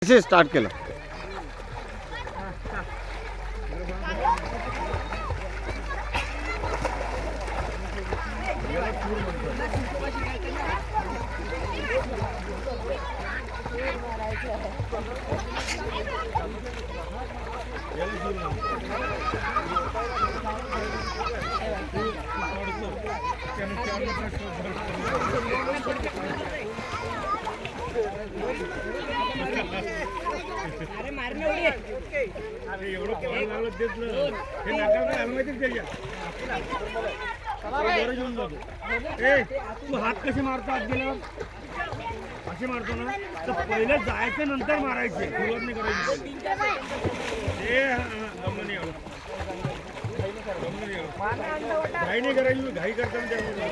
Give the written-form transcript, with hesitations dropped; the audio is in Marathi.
कसे स्टार्ट केलं? अरे मारणे उडी अरे एवढं पळायला लागलं तेच ना हे नाकाला हलवायचं त्याच्या बरं घेऊन जातो. ए तू हात कसे मारतो आत गेल्यावर असे मारतो ना तर पहिले जायचं नंतर मारायचे सुरुवात नाही करायची. ए गमन नाही एवढं घाई नाही करायची घाई करताना त्यामुळे